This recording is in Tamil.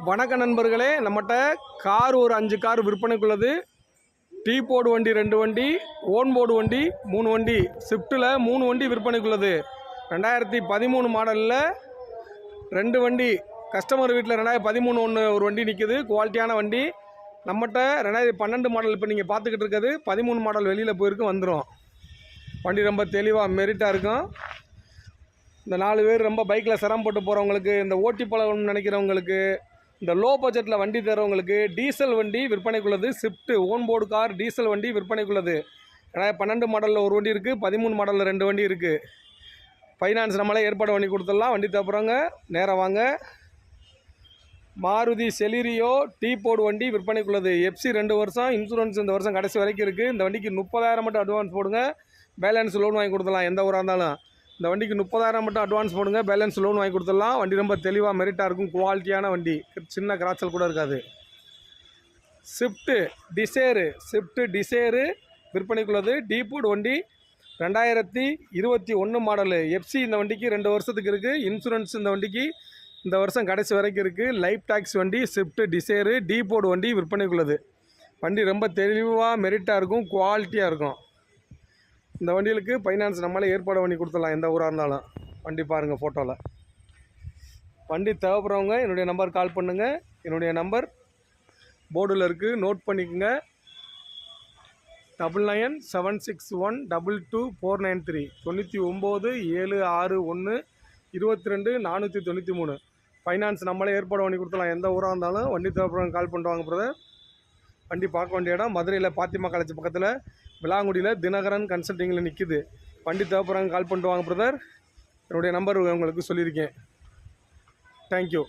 வணக்க நண்பர்களே, நம்மகிட்ட கார் ஒரு 5 கார் விற்பனைக்குள்ளது. டீ போர்டு வண்டி 2 வண்டி, ஓன் போர்டு வண்டி 3 வண்டி, ஸ்விஃப்ட்டில் 3 வண்டி விற்பனைக்குள்ளது. 2013 மாடலில் 2 வண்டி, கஸ்டமர் வீட்டில் 2013 ஒரு வண்டி நிற்குது. குவாலிட்டியான வண்டி. நம்மகிட்ட 2012 மாடல் இப்போ நீங்கள் பார்த்துக்கிட்டு இருக்கிறது. 13 மாடல் வெளியில் போயிருக்கு, வந்துடும். வண்டி ரொம்ப தெளிவாக மெரிட்டாக இருக்கும். இந்த 4 பேர் ரொம்ப பைக்கில் சிரமப்பட்டு போகிறவங்களுக்கு, இந்த ஓட்டி பழகணும்னு நினைக்கிறவங்களுக்கு, இந்த லோ பட்ஜெட்டில் வண்டி தரவங்களுக்கு டீசல் வண்டி விற்பனைக்குள்ளது. Swift own board car diesel வண்டி விற்பனைக்குள்ளது. 2012 மாடலில் ஒரு வண்டி இருக்குது, 13 மாடலில் 2 வண்டி இருக்குது. ஃபைனான்ஸ் நம்மளே ஏற்பாடு பண்ணி கொடுத்துடலாம். வண்டி தப்புறவங்க நேராக வாங்க. மாருதி செலிரியோ டீ போர்டு வண்டி விற்பனைக்குள்ளது. எஃப்சி 2 வருஷம், இன்சூரன்ஸ் இந்த வருஷம் கடைசி வரைக்கும் இருக்குது. இந்த வண்டிக்கு 30,000 மட்டும் அட்வான்ஸ் போடுங்க, பேலன்ஸ் லோன் வாங்கி கொடுத்துடலாம். எந்த ஊராக இருந்தாலும் இந்த வண்டிக்கு 30,000 மட்டும் அட்வான்ஸ் போடுங்க, பேலன்ஸ் லோன் வாங்கி கொடுத்துடலாம். வண்டி ரொம்ப தெளிவாக மெரிட்டாக இருக்கும், குவாலிட்டியான வண்டி, சின்ன கிராச்சல் கூட இருக்காது. ஸ்விஃப்ட் டிசைரு விற்பனைக்குள்ளது. டீ போர்டு வண்டி 2021 மாடலு. எஃப்சி இந்த வண்டிக்கு 2 வருஷத்துக்கு இருக்குது. இன்சூரன்ஸ் இந்த வண்டிக்கு இந்த வருஷம் கடைசி வரைக்கும் இருக்குது. லைஃப் டாக்ஸ் வண்டி, ஸ்விஃப்ட் டிசைரு டீ போர்டு வண்டி விற்பனைக்குள்ளது. வண்டி ரொம்ப தெளிவாக மெரிட்டாக இருக்கும், குவாலிட்டியாக இருக்கும். இந்த வண்டிகளுக்கு ஃபைனான்ஸ் நம்மளே ஏற்பாடு பண்ணி கொடுத்துடலாம், எந்த ஊராக இருந்தாலும். வண்டி பாருங்கள் ஃபோட்டோவில். வண்டி தேவைப்படுறவங்க என்னுடைய நம்பர் கால் பண்ணுங்கள். என்னுடைய நம்பர் போர்டில் இருக்குது, நோட் பண்ணிக்கோங்க. 9976122493 9976122493. ஃபைனான்ஸ் நம்மளே ஏற்பாடு பண்ணி கொடுத்துடலாம், எந்த ஊராக இருந்தாலும். வண்டி தேவைப்படுறவங்க கால் பண்ணுவாங்க பிரதர். வண்டி பார்க்க வேண்டிய இடம் மதுரையில் பாத்திமா காலேஜ் பக்கத்தில் விளாங்குடியில் தினகரன் கன்சல்ட்டிங்கில் நிற்கிது. வண்டி தேவைப்படுறாங்க கால் பண்ணிட்டு வாங்க பிரதர். என்னுடைய நம்பர் உங்களுக்கு சொல்லியிருக்கேன். தேங்க்யூ.